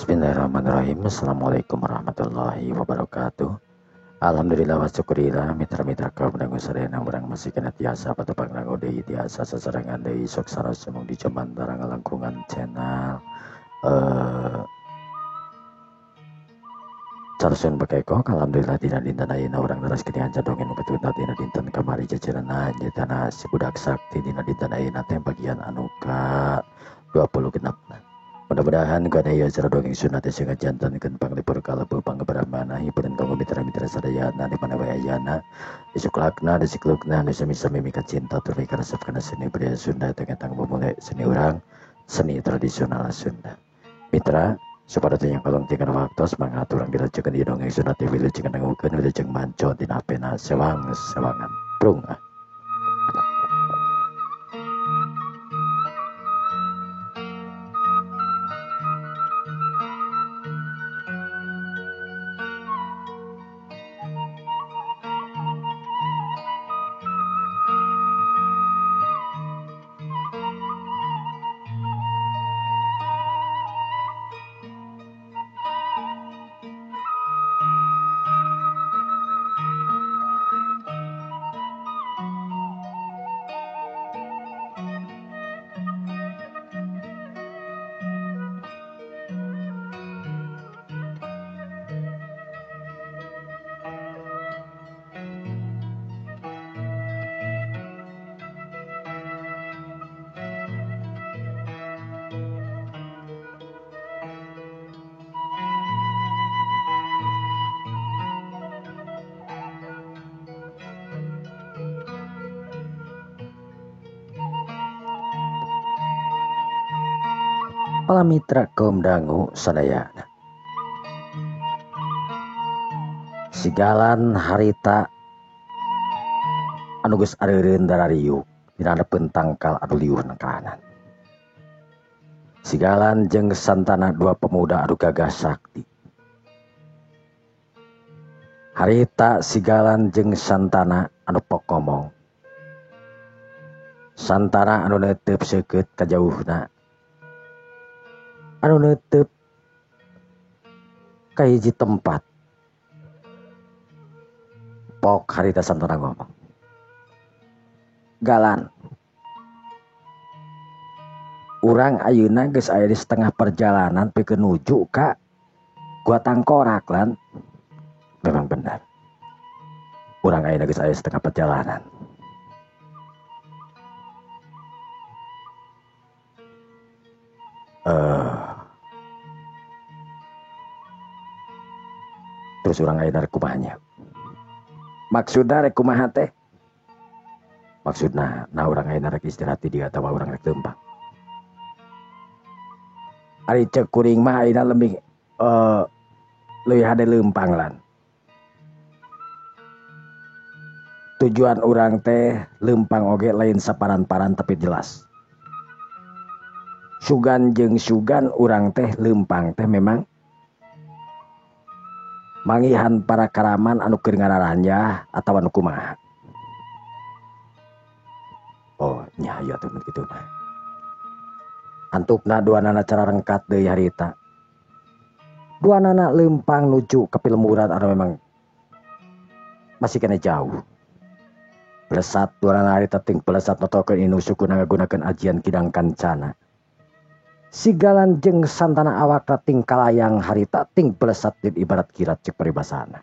Bismillahirrahmanirrahim. Assalamualaikum warahmatullahi wabarakatuh. Alhamdulillah wa syukurillah mitra-mitra kaum dangu sadayana urang masih kena tiasa patepang dangu deui tiasa sasarangan deui sok sarasumung di Jemantara ngalangkungan channel Carsun Bekeko. Alhamdulillah dina dinten ayeuna urang leres ketian cadongen betutna dina dinten kamari jajaranna nyetana si budak sakti dina dinten ayeuna teh bagian anu ka 20 genepna. Mudah-mudahan kadaya acara dongeng sunat sing ngajantankeun panglipur kalebu panggebaramana hiburan kanggo mitra-mitra sadayana di mana wae ayana disuklakna disiklukna nu sami-sami mika cinta tur mikarasep kana seni budaya Sunda teu tang memulai seni urang seni tradisional Sunda. Mitra sapadatu yang kalong tinggal waktu semangat urang dilacekeun di dongeng sunat teh wilujeng nangukeun wilujeng manco dina pena sewangan prung. Para mitra kaum dangu sadayana sigalan harita anu geus areureun darariuk dina haneupeun tangkal anu liur kahanan sigalan jeung santana dua pemuda anu gagah sakti harita sigalan jeung santana anu pokomong santana anu neuteup seukeut kajauhna anu neuteup ka hiji tempat pok harita santana ngomong galan urang ayeuna geus aya di setengah perjalanan pikeun nuju ka gua Tangkorak lan memang benar urang ayeuna geus aya setengah perjalanan terus urang ayeuna rek kumahanya maksudna rek kumaha teh maksudna nah urang ayeuna rek istirahat di dieu atawa urang rek leumpang ari ceuk kuring mah ayeuna leuwih hade leumpang lan tujuan urang teh leumpang oge lain saparan-paran tapi jelas sugan jeung sugan urang teh leumpang teh memang mangihan para karaman anu keur ngararanjah atawa anu kumaha. Oh nya aya teh kitu mah. Antukna duanana cara rengkat deui harita. Duanana leumpang nuju ka Pilemuran anu memang masih kena jauh. Pelesat duanana harita ting pelesat notokeun inu suku ngagunakeun ajian kidang kancana. Sigalan jeung santana awakna ting kalayang harita ting pelesat ibarat kirat cek peribasana.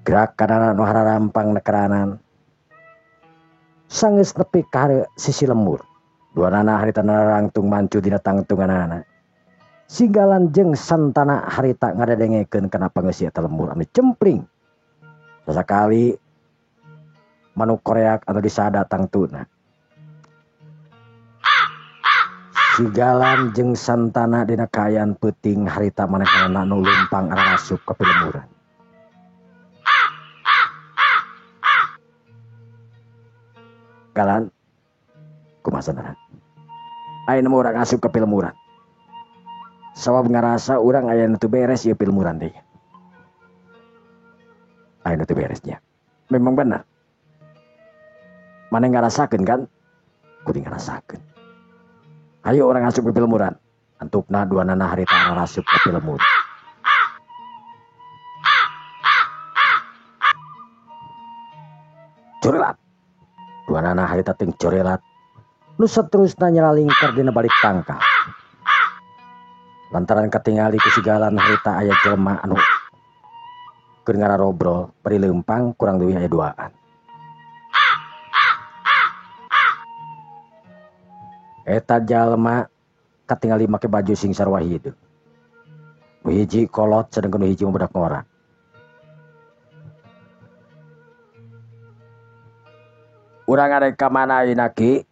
Gerak kanana nu hararampang nekeranan. Sanggeus nepi ka sisi lemur. Duanana harita narangtung mancu dina tangtunganana. Sigalan jeung santana harita ngadedengekeun kana pangeusih eta lemur anu cempling. Sasakali manuk koreak anu disada tangtuna. Sigalan jeung santana dina kaayaan peuting harita manehna nu leumpang arasup ka Pilemuran. Galan kumaha saudara? Ayeuna mah urang asup ka Pilemuran. Sabab ngarasa urang ayeuna teu beres ieu Pilemuran teh. Ayeuna teu beresnya. Memang benar. Maneh ngarasakeun kan? Kudu ngarasakeun. Ayo orang asup ke Pilemuran. Antukna dua nana harita rasup tapi lemur. Corelat. Dua nana harita ting corelat. Nu saterusna nyeralingkar dina balik tangkal. Lantaran ketingali kesigalan harita aya jelema anu keur ngararobrol bari leumpang kurang leuwih aya duaan. Eta jalma katingali make baju sing sarua hideung. Nu hiji kolot sedengkeun nu hiji budak ngora. Urang arek ka mana ayeuna ki?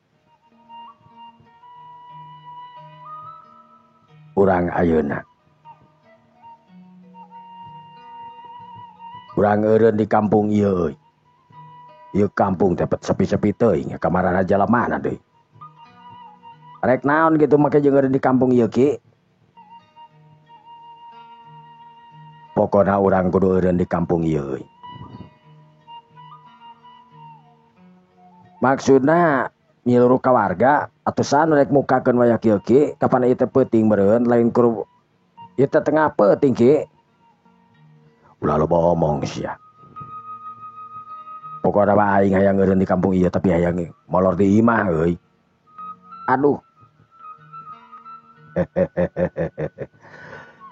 Urang ayeuna. Urang eureun di kampung ieu euy. Ieu kampung teh sepi-sepi teuing ka marana jalemana deui. Rek naon gitu make jeung eureun di kampung ieu ki? Pokona urang kudu eureun di kampung ieu euy. Maksudna nyeluruh ka warga atusan rek mukakeun waya kieu ki kapan ieu teh peuting meureun lain kur ieu teh tengah peuting ki. Ulah loba omong sia. Pokona mah aing hayang eureun di kampung ieu tapi hayang molor di imah euy. Aduh.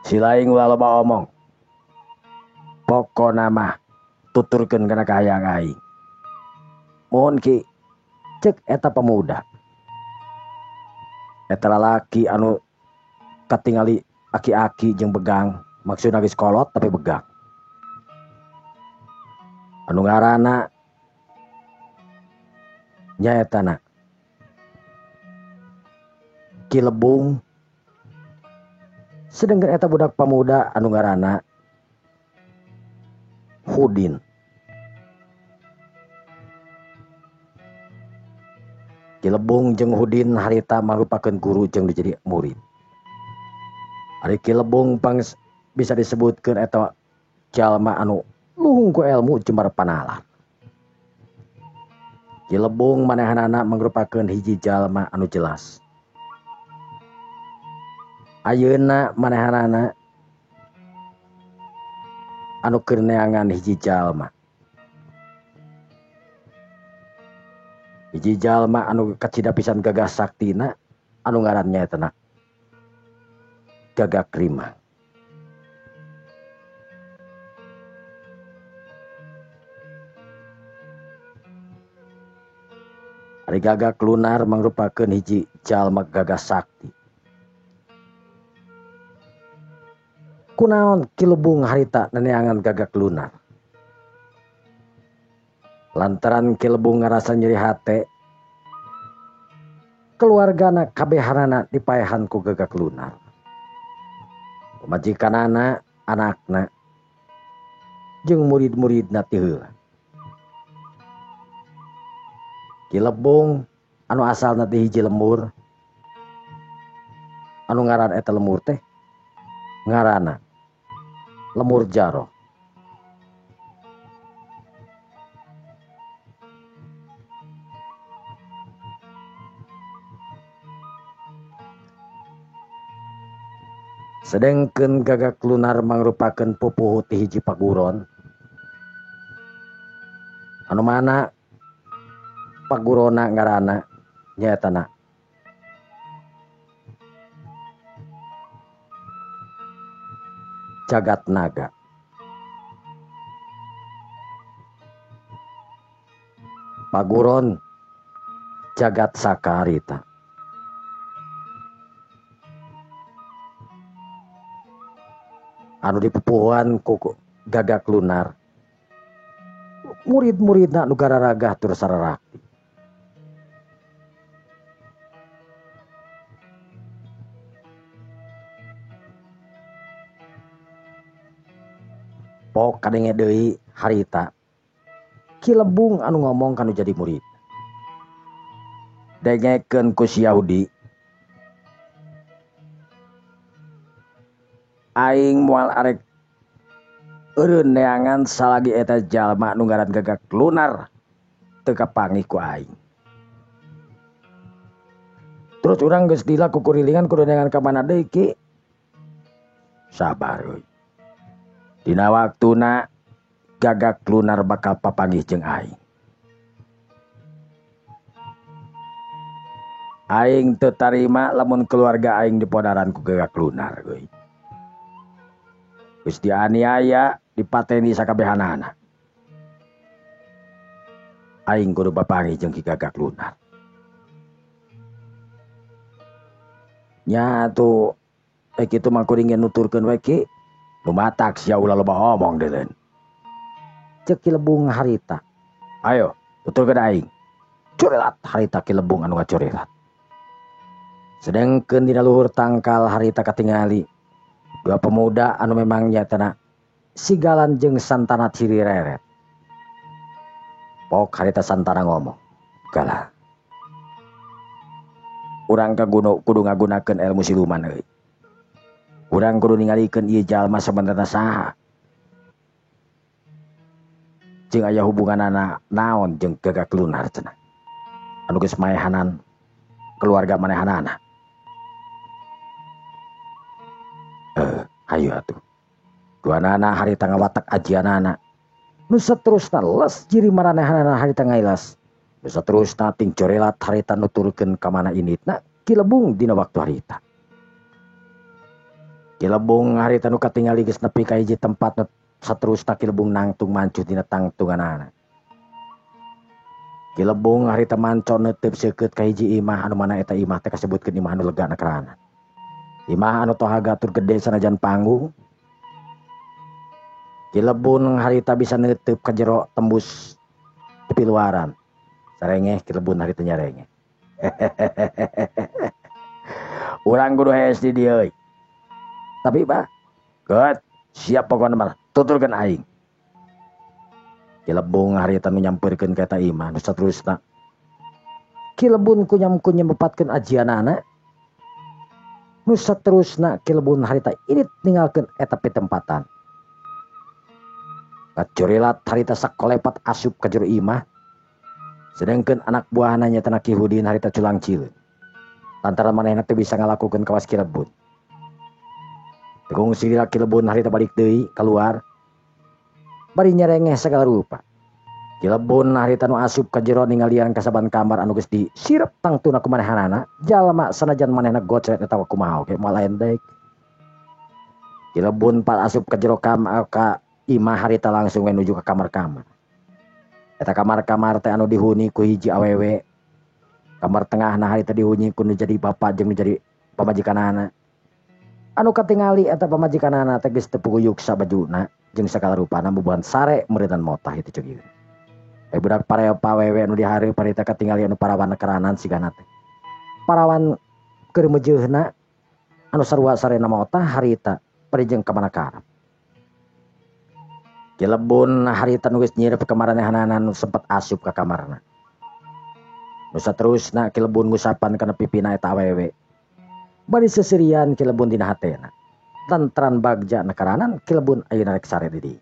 Si laing ulah loba omong. Pokona mah tuturkeun kana kahayang aing. Mohon ki cek eta pemuda. Eta lalaki anu katingali aki-aki jeung begang, maksudna geus kolot tapi begang. Anu ngaranna nyaetana Kilebung. Sedengkeun eta budak pemuda anu ngaranna Hudin. Kilebung jeung Hudin harita mangrupakeun guru jeung dijadi murid. Ari Kilebung bisa disebutkeun eta jalma anu luhung ku ilmu jembar panalar. Kilebung manehanana mangrupakeun hiji jalma anu jelas. Ayeuna manehanana anu keur neangan hiji jalma. Hiji jalma anu kacida pisan gagah saktina anu ngaranna eta Gagak Rimang. Ari Gagak Lunar mangrupakeun hiji jalma gagah sakti. Kunaon Kilebung harita neneangan Gagak Lunar? Lantaran Kilebung ngarasa nyeri hate, keluargana kabehanana dipaehan ku Gagak Lunar. Majikanana, anakna, jeung murid-muridna ti heula. Kilebung anu asalna ti hiji lemur, anu ngaran eta lemur teh ngaranna Lemur Jaro. Sedengkeun Gagak Lunar mangrupakeun pupuh ti hiji paguron. Anu mana pagurona ngaranna nyaetana Jagatnaga. Paguron Jagat Sakarita. Anu dipupuhan ku Gagak Lunar. Murid-muridna nu gararagah tur sararakti. Pok kadenge deui harita Kilebung anu ngomong kanu jadi murid. Dengekeun ku si Yahudi. Aing moal arek eureun neangan salagi eta jalma nu ngaran Gagak Lunar teu kapangih ku aing. Terus urang geus lila ku kurilingan kudu dengan ka mana deui Ki? Sabar euy. Dina waktuna Gagak Lunar bakal papanggih jeung aing. Aing teu tarima lamun keluarga aing dipodaran ku Gagak Lunar euy. Geus dianiaya, dipateni sakabehanana. Aing kudu papanggih jeung Ki Gagak Lunar. Nya tuh kitu mah kuring nuturkeun we Ki. Lumatak sia ulah loba omong deuleuh. Cek Ki Lebung harita. Ayo, tuturkeun aing. Corelat harita Ki Lebung anu ngacorelat. Sedengkeun dina luhur tangkal harita katingali dua pemuda anu memang nyatana sigalan jeung santana ciri reret. Pok harita santana ngomong. Kalah. Urang kudu ngagunakeun ilmu siluman euy. Urang kudu ningalikeun ieu jalma sabenerna saha. Jeung aya hubunganana naon jeung Gagak Lunar cenah. Anu geus maehanan keluarga manehanana. Hayu atuh. Duanana harita ngawatak ajianana. Nu saterusna les ciri maranehanana harita ngailas. Nu saterusna ting corelat harita nuturkeun ka mana initna Ki Lebung dina waktu harita. Ki Lebung harita nu katingali geus nepi ka hiji tempat nu saterusna Ki Lebung nangtung mancuh dina tangtunganana. Ki Lebung harita mancon neuteup seukeut ka hiji imah anu mana eta imah teh kasebutkeun imah anu legana kerana. Imah anu tohaga tur gede sanajan panggung. Ki Lebung harita bisa neuteup ka jero tembus tepi luaran. Sarengeh Ki Lebung harita nyarengeh. Urang kudu hees di dieu euy. Tapi Pak, geut siap pokona mah tuturkeun aing. Ki Lebung harita nu nyampeurkeun ka eta imah nu saterusna. Ki Lebung kunyam nyempatkeun ajianana. Nu saterusna Ki Lebung harita irit ninggalkeun eta pitempatan. Kacorelat harita sakolepat asup ka jero imah. Sedengkeun anak buahna nyatana Ki Hudin harita culang cileun. Lantaran manehna teu bisa ngalakukeun kawas Ki Lebung. Tegung silila Ki Lebung harita balik deui keluar. Bari nyerengeh sagala rupa. Ki Lebung harita nu asup ka jero ningalian ka saban kamar anu geus disirep tangtuna ku manehanana, jalma sanajan manehna gocret eta kumaha oge moal lain deuk. Ki Lebung pat asup ka jero kamar ka imah harita langsung we nuju ka kamar-kamar. Eta kamar-kamar teh anu dihuni ku hiji awewe. Kamar tengahna harita dihuni ku nu jadi bapa jeung nu jadi pamajikanana. Anu katingali eta pamajikanana teh geus teu puguyuk sabajuna jeung sagala rupana bubuhan sare meureunan motah itu ceuk ieu. Budak pareo pawewe anu dihareup harita katingali anu parawan keranan sigana teh. Parawan keur meujeunna anu sarua sarena motah harita parijeng ka Manakarap. Ki Lebung harita nu geus nyirep ka maranehanana nu sempet asup ka kamarna. Nu saterusna Ki Lebung ngusapan kana pipina eta awewe. Bari sesirian Ki Lebung dina hatena. Lantran bagja nakaranan Ki Lebung ayeuna rek sare di dieu.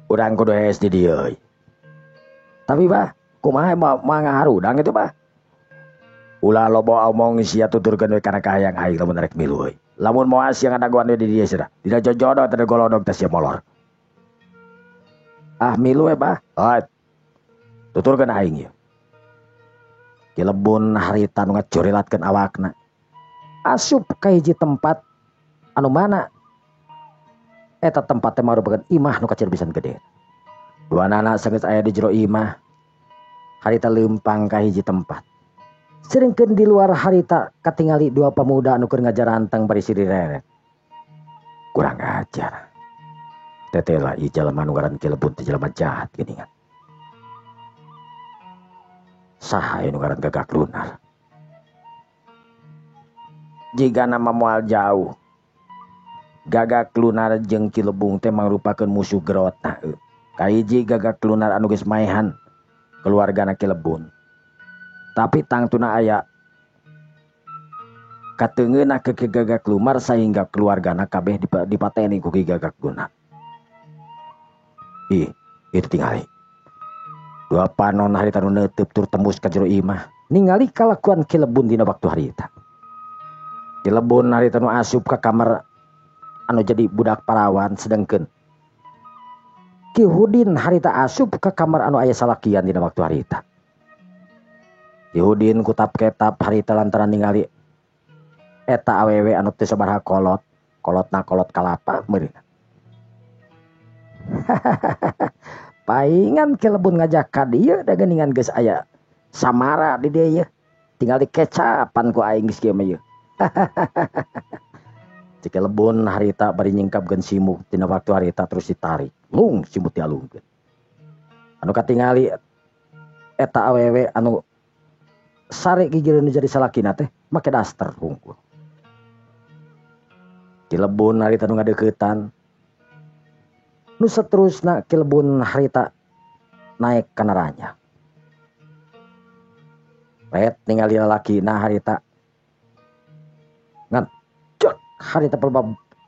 Urang kudu hees di dieu euy. Tapi Bah, kumaha mangaharudang itu Bah? Ulah loba omong sia tuturkeun we kana kahayang aing lamun rek milu euy. Lamun moal sia ngadagoan di dieu sia. Dina jojodo teh golodog teh sia molor. Ah milu we Bah. Tuturkeun aing ieu. Ki Lebung harita nu ngacorelatkeun awakna. Asup ka hiji tempat anu mana eta tempat teh marupakeun imah nu kacirbisan gede. Duanana sageus aya di jero imah harita leumpang ka hiji tempat. Sedengkeun di luar harita katingali dua pemuda anu keur ngajaranteng bari siri reret. Kurang ajar. Tetela ieu jalma nu ngaran Ki Lebung teh jalma jahat geuningan. Saha anu ngaran Gagak Lunar? Jika nama moal jauh, Gagak Lunar jeung Ki Lebung teh mangrupakeun musuh gerotna. Kahiji Gagak Lunar anu geus maehan keluargana Ki Lebung. Tapi tangtuna aya kateungeunna ke Ki Gagak Lunar sehingga keluargana kabeh dipateni ku Ki Gagak Lunar. Itu tingali. Dua panon harita nu neuteup tur tembus ka jero imah. Ningali kalakuan Kilebun dina waktu harita. Kilebun harita nu asup ka kamar anu jadi budak parawan sedengkeun Ki Hudin harita asup ka kamar anu aya salakian dina waktu harita. Ki Hudin kutap ketap harita lantaran ningali eta awewe anu teu sabaraha kolotna kolot kalapa meureun. Paingan Kilebun ngajak ka dieu da geuningan geus aya samara di dieu ye. Tinggal dikecapan ku aing geus kieu mah ye. Cik Kilebun harita bari nyingkapkeun simuk tina waktu harita terus ditarik. Lung simut dialungkeun. Anu katingali eta awewe anu sare gigireun jadi salakina teh make daster hungkul. Kilebun harita nu ngadeuketan. Nu saterusna Kilebun harita naik ka naranya. Ret ningali lalakina harita ngajak harita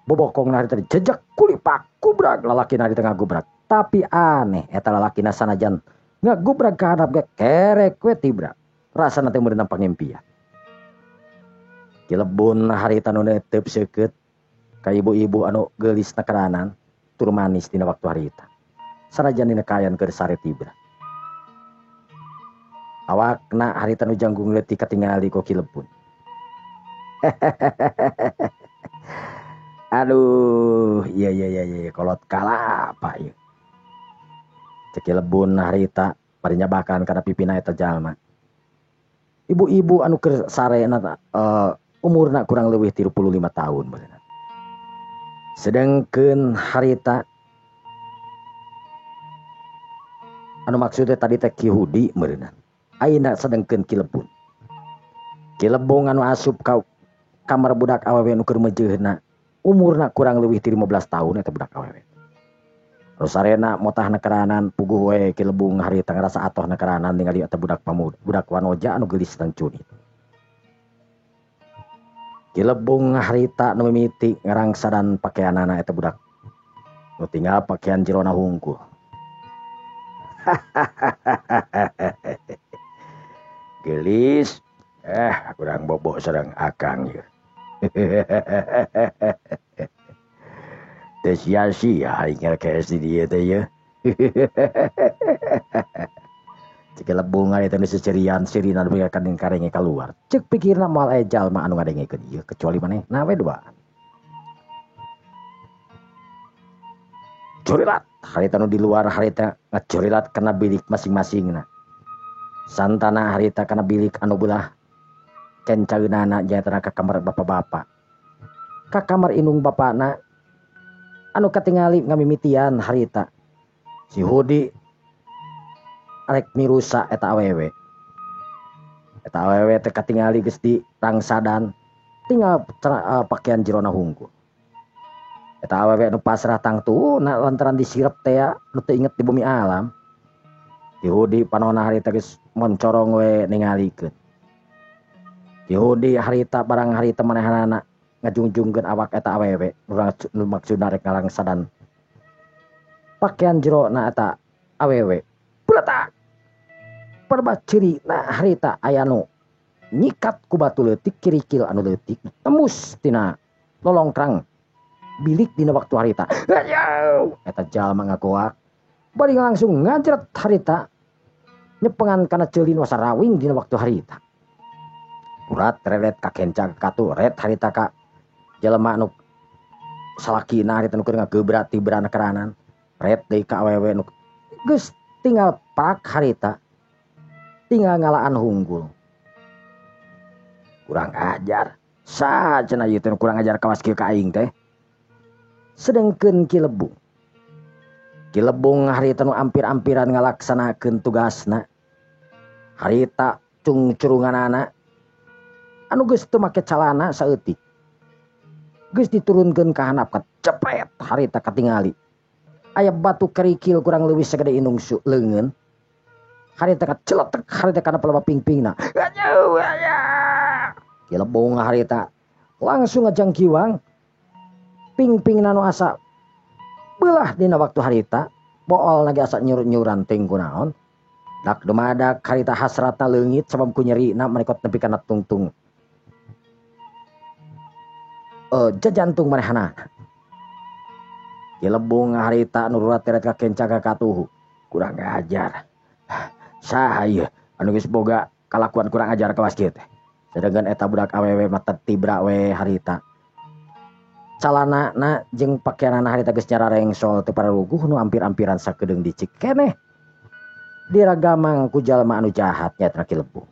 bobokong harita jejak kulipak gubrak lalakina harita ngagubrak. Tapi aneh eta lalakina sanajan ngagubrak ka handap ge kerek we tibrak. Rasana teh meureun pangimpian. Kilebun harita nu neuteup seukeut ka ibu-ibu anu geulisna keranan tur manis dina waktu harita. Sanajan dina kayan keur sare tibrak. Awakna harita nu janggung leutik katingali ku Kilebun. Aduh, iya kolot kalapa ieu. Cek Kilebun harita bari nyabakan kana pipina eta jalma. Ibu-ibu anu keur sarena umurna kurang leuwih 35 tahun beuneu. Sedengkeun harita anu maksudnya tadi teh Ki Hudi meureunna. Ayeuna sedengkeun Kilebun. Kilebun anu asup ka kamar budak awewe anu keur meujeunna umurna kurang leuwih 15 tahun eta budak awewe. Terus sarena motahna keranan puguh we Kilebun harita ngarasa atohna keranan ningali eta budak pamuda, budak wanoja anu geulis dan cunit. Kilebun harita nu mimiti ngarangsadan pakaianana eta budak. Nu tinggal pakaian jerona hungkul. Gelis, kurang bobok sareng akang ye. Teu sia-sia aing ngerekes di dieu teh ye. Cek Kilebun harita nu secerian sirina nu kaning karenge kaluar. Cek pikirna moal aya jalma anu ngadengekeun ieu kecuali manehna we duaan. Curilat harita nu di luar harita ngacurilat kana bilik masing-masingna. Santana harita kana bilik anu beulah kencaeunana jantan ka kamar bapak-bapak. Ka kamar indung bapana anu katingali ngamimitian harita. Si Hudi arek mirusa eta awewe. Eta awewe teh katingali geus di rangsadan tinggal pakaian jerona hungkul. Eta awewe nu pasrah tangtuna lantaran disirep teh nu teu inget di bumi alam. Ki Hudi panonna harita geus moncorong we ningalikeun. Ki Hudi harita barang harita manehanana ngajungjungkeun awak eta awewe nu maksudna rek ngarangsadan pakaian jerona eta awewe. Peletak perba ciri na harita aya nu nyikat ku batu leutik kirikil anu leutik tembus tina lolongkrang bilik dina waktu harita. Eta jalma ngagoak bari langsung ngajret harita nyepengan kana ceulin wasarawing dina waktu harita. Urat relet ka kenca katu ret harita ka jalma anu salakina harita nu keur ngagebrat tibrana keranan ret deui ka awewe nu geus tinggal pak harita tinggal ngalaan hunggul. Kurang ajar. Sacenah ieu teh kurang ajar kawas kieu ka aing teh. Sedengkeun Kilebun. Kilebun harita nu ampir-ampiran ngalaksanakeun tugasna. Harita cungcurunganana anu geus teu make calana saeutik. Geus diturunkeun ka handap ka cepet harita katingali. Aya batu kerikil kurang leuwih sagede indung leungeun. Harita kaceletek harita kana pelaba pingpingna. Kilebun harita langsung ngajangkiwang pingpingna nu asa beulah dina waktu harita bool lagi asa nyur-nyuran ting kunaon. Dak dumadak harita hasratna leungit sabab ku nyerina manikot nepi kana tungtung. Jajantung manehana. Kilebung harita nururat teret ka kencaga katuhu. Kurang ajar. Saha ieu anu geus boga kalakuan kurang ajar ka kieu teh. Sedangkan eta budak awewe mah tibra we harita. Calanana jeung pakaianana harita geus nyara rengsol teu pararuguh nu ampir-ampiran sakedeung dicik keneh. Diragamang ku jalma anu jahat nyatna Kilebung.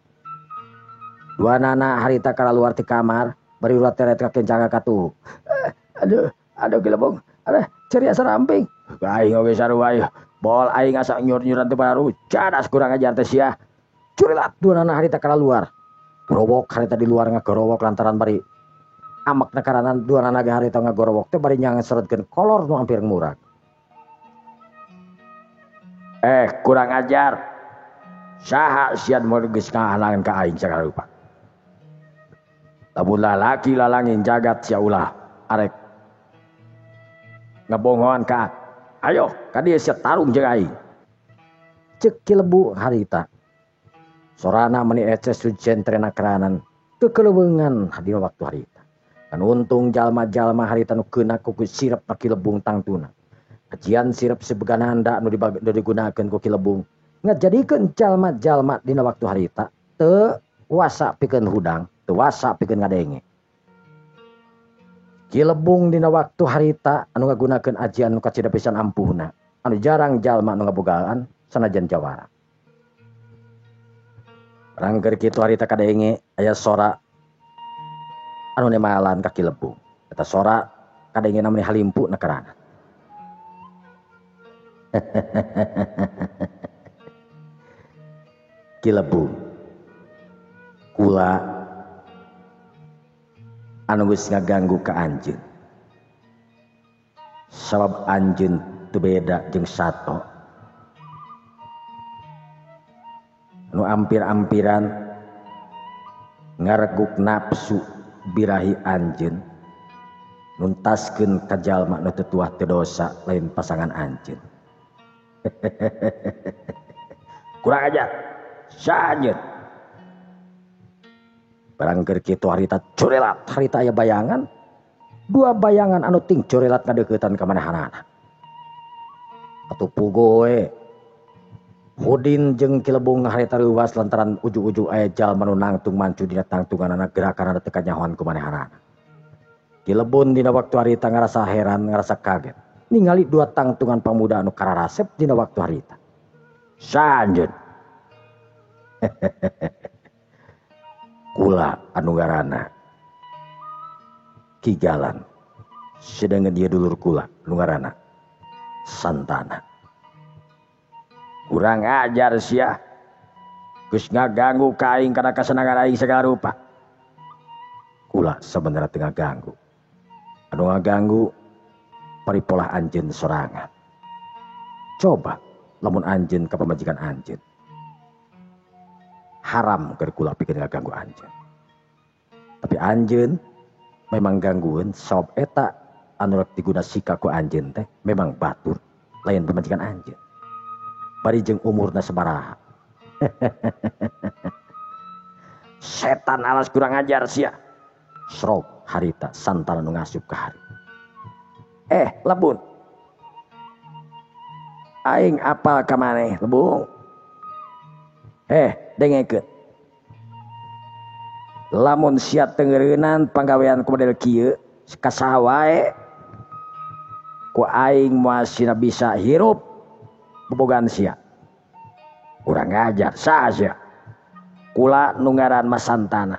Duanana harita kalaluar ti kamar bari urat teret ka kencaga katuhu. Aduh Kilebung. Aduh ceria saramping. Aing oge sarua ieu. Bol aing asa nyur-nyuran teu pararuguh. Cadas kurang ajar teh sia. Curilat duanana harita kalaluar. Gorowok harita di luar ngagorowok lantaran bari amakna karana duanana ge harita ngagorowok teh bari nyangeseretkeun kolor nu hampir murag. Kurang ajar. Saha sian mun geus ngahalangan ka aing sagala rupa. Lamun lalaki lalangin jagat sia ulah arek ngabongoan ka. Ayo ka dieu sia tarung jeung aing. Ceuk Kilebu harita. Sorana meni eces sujentrena keranan kekeleuweungan dina waktu harita. Kan untung jalma-jalma harita nu keunak ku sirep na Kilebung tangtuna. Ajian sirep sebegananda nu digunakeun ku Kilebung ngajadikeun jalma-jalma dina waktu harita teu wasa pikeun hudang, teu wasa pikeun ngadenge. Kilebung dina waktu harita anu ngagunakeun ajian nu kacida pisan ampuhna, anu jarang jalma nu ngabogaan sanajan jawara. Rangger kitu harita kadenge aya sora anu nemalan ka Kilebung. Eta sora kadenge namanya halimpu na karana. Kilebung. Kula anu geus ngaganggu ka anjeun. Sabab anjeun teu beda jeung sato. Nu ampir-ampiran ngareguk nafsu birahi anjeun nuntaskeun ka jalma nu teu tuah teu dosa lain pasangan anjeun. Kurang ajar. Sanjeun. Barangkir kitu harita corelat, harita aya bayangan. Dua bayangan anu ting corelat ngadeuketan ka manahanana. Atuh pugo we. Hudin jeung Kilebung harita leuwas lantaran ujug-ujug aya jalma nu nangtung mancu dina tangtunganana gerakanana teu kanyahoan ku manahanana. Kilebun dina waktu harita ngarasa heran, ngarasa kaget. Ningali dua tangtungan pamuda anu kararasep dina waktu harita. Sanjeun. Kula anu ngaranna Ki Galan. Sedangkan dia dulur kula anu ngaranna Santana. Kurang ajar sia. Geus ngaganggu ka aing kana kasenangan aing sagala rupa. Kula sabenerna teu ngaganggu. Anu ngaganggu paripolah anjeun sorangan. Coba lamun anjeun ka pamajikan anjeun. Haram keur kula pikeun ngaganggu anjeun. Tapi anjeun memang ganggueun sabab eta anu rek diguna sika ku anjeun teh memang batur lain pamajikan anjeun. Bari jeung umurna sabaraha. Setan alas kurang ajar sia. Srog harita Santana nu ngasup ka hari. Lebun. Aing apal ka maneh, Lebung. Dengekeun. Lamun sia tenggeureunnan panggawean ku model kieu, kasaha wae ku aing moal sina bisa hirup bobogan sia. Urang ngajar saha sia. Kula nu ngaran Mas Santana.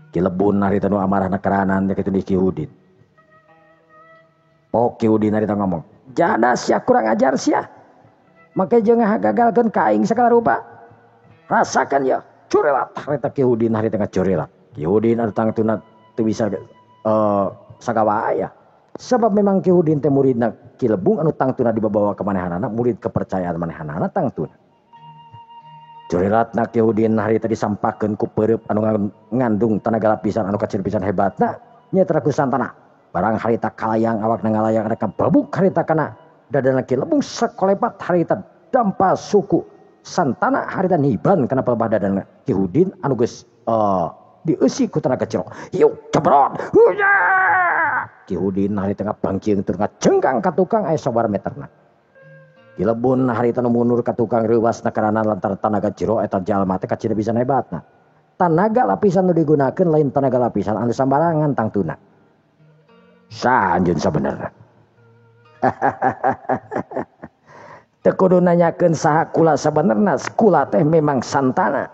Kilebun harita nu amarahna karanan nya kitu di Ki Udin. Ki Udin harita ngomong, "Jada sia kurang ajar sia. Make jeung ngagagalkeun ka aing sagala rupa. Rasakan ya." Corelat harita Ki Udin harita ngacorelat. Ki Udin anu tangtuna teu bisa sagawa aya. Sabab memang Ki Udin teh muridna Kilebung anu tangtuna dibawa ka manehanana, murid kepercayaan manehanana tangtuna. Corelatna Ki Udin harita disampakeun ku peureup anu ngandung tenaga lapisan anu kacir pisan hebatna nya tara ku Santana. barang harita kalayang awak ngalayang ada babuk harita kana dadana Kilebung sakolebat harita dampa suku santana harita niban kana pelebah dadana Kihudin anu geus dieusi ku tenaga Ciro. Yuk cebrot. Kihudin harita ngabangkieung tur ngajenggang ka tukang aya sabar meterna. Kilebun harita nu mundur ka tukang reuwas karana lantaran tenaga Ciro eta jalma teh kacida bisa hebatna. Tanaga lapisan nu digunakeun lain tanaga lapisan anu sambarangan tangtuna. Saha anjeun sabenerna? Teu kudu nanyakeun saha kula sabenerna, kula teh memang santana.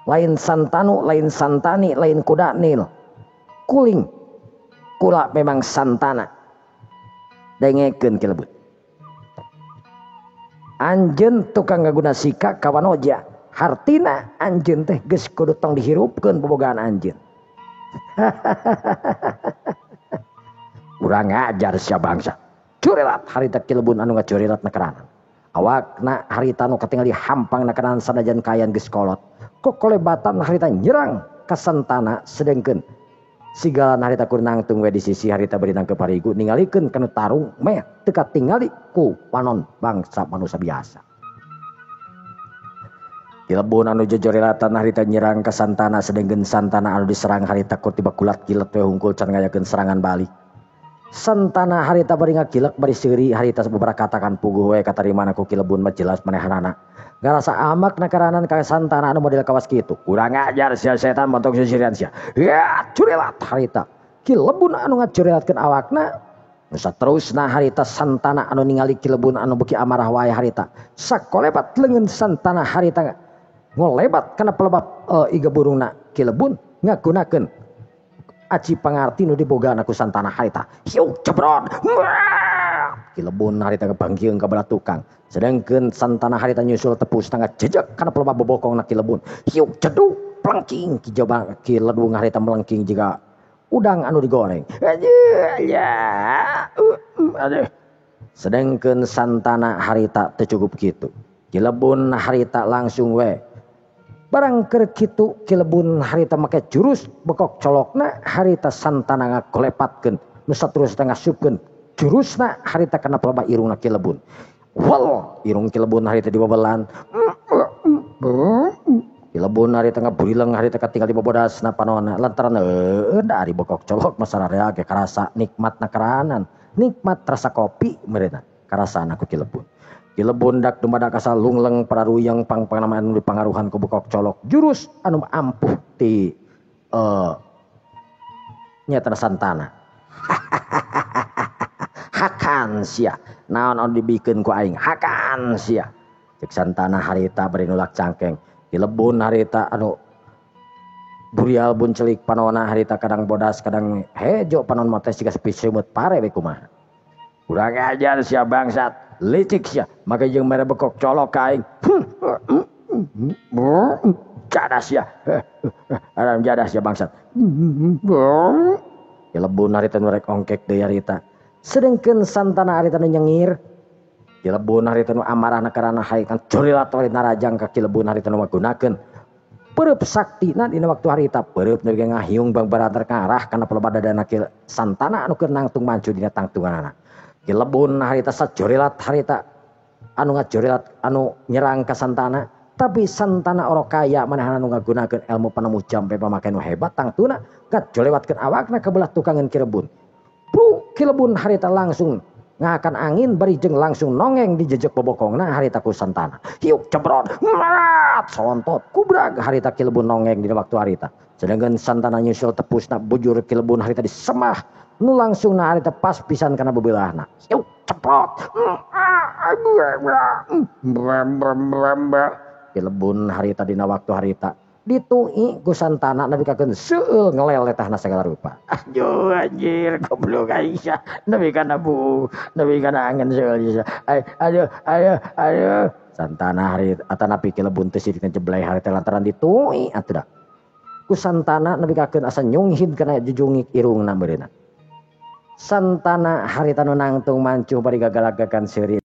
Lain santanu, lain santani, lain kudanil. Kuling. Kula memang santana. Dengekeun Kilebun. Anjeun tukang ngaguna sika kawanoja. Hartina anjeun teh geus kudu tong dihirupkeun bobogaan anjeun. Urang ngajar sia bangsa. Curilat harita Kilebun anu ngacurilat nakeranan. Awakna harita anu katingali hampang nakeranan sanajan kayan geus kolot. Kokolebatan harita nyerang ka santana sedengkeun sigala harita kur nangtung we di sisi harita beri nang keparigu ningalikeun kanu tarung meh teu katingali ku panon bangsa manusia biasa. Kilebun anu jojorilatan harita nyerang ka santana sedengkeun santana anu diserang harita ku tiba kulat kilet we hungkul can ngayakeun serangan balik. Santana harita bari ngakilek bari seuri harita sababaraha katakan puguh we katarimana ku Kilebun mah jelas manehanana. Ngarasa amak nakaranan ka santana anu model kawas kitu. Urang ngajar sia setan montok sisirian sia. Ya curilat harita. Kilebun anu ngacurilatkeun awakna. Nu saterusna harita santana anu ningali Kilebun anu beuki amarah wae harita. Sakolebat leungeun santana harita ngolebat kana pelebab iga burungna Kilebun ngagunakeun aci pangarti nu dibogaana ku santana harita. Hiu cebrot. Kilebun harita ngabangkieung ka belah tukang. Sedangkeun santana harita nyusul tepus tangga jejak kana pelebah bobokongna Kilebun. Hiu ceduk plengking Kilebun harita melengking jiga udang anu digoreng. Sedangkeun santana harita teu cukup kitu. Kilebun harita langsung we barang keur kitu Kilebun harita make jurus bekok colokna harita santana ngakolepatkeun nu saterusna ngasupkeun jurusna harita kana pelebah irungna Kilebun. Wal irung Kilebun harita dibabelan. Kilebun harita ngaburileng harita katinggal di babodasna panonna lantaran dari bekok colok masararea ge karasa nikmat nakaranan, nikmat rasa kopi meureuna karasana ku Kilebun. Kilebun dak dumadak asa lungleng pararuyeng pangpanama anu dipangaruhan ku bekok colok jurus anu ampuh ti nyatana santana. Hakan sia naon anu dibikeun ku aing hakan sia cek santana harita bari nulak cangkeng. Kilebun harita anu burial buncelik panonna harita kadang bodas kadang hejo panon mah teh siga sepi seumut pare we kumaha. Urang ajar sia bangsat licik sia make jeung mere bekok colok ka aing. Jadas sia. Aram jadas sia bangsat. Kilebun harita nu rek ongkek deui harita. Sedengkeun santana harita nu nyengir. Kilebun harita nu amarahna karana haekan curilat wali narajang ka Kilebun harita nu magunakeun peureub saktina dina waktu harita peureub nu ngahiung bang barater karah kana pelebah dadana santana anu keur nangtung mancu dina tangtunganana. Kilebun harita sajorilat harita anu ngajorilat anu nyerang ka santana tapi santana oro kaya manehna nu ngagunakeun ilmu panemu jampe pamake nu hebat tangtuna ngajolewatkeun awakna ka belah tukangeun Kilebun. Kilebun harita langsung ngakan angin bari jeung langsung nongeng di jejak bobokongna harita ku santana. Hiuk cebrot solontot kubrag harita Kilebun nongeng dina waktu harita. Sedangkan santana nyusul tepusna bujur Kilebun harita disemah nu langsung na harita pas pisan kana bebelahna. Hiuk cebrot Kilebun harita dina waktu harita ditui ku santana nabi kakeun seueul ngeleletahna segala rupa. Aduh anjir goblok aing sia nabi kana bu nabi kana angin seueul sia. Aduh santana harita atanapi Kilebun teh sidina jeblay harita lantaran ditui atuh da. Ku santana nabi kakeun asa nyunghid kana jujungik irungna meureunna. Santana harita nu nangtung mancuh bari gagalagakan seuri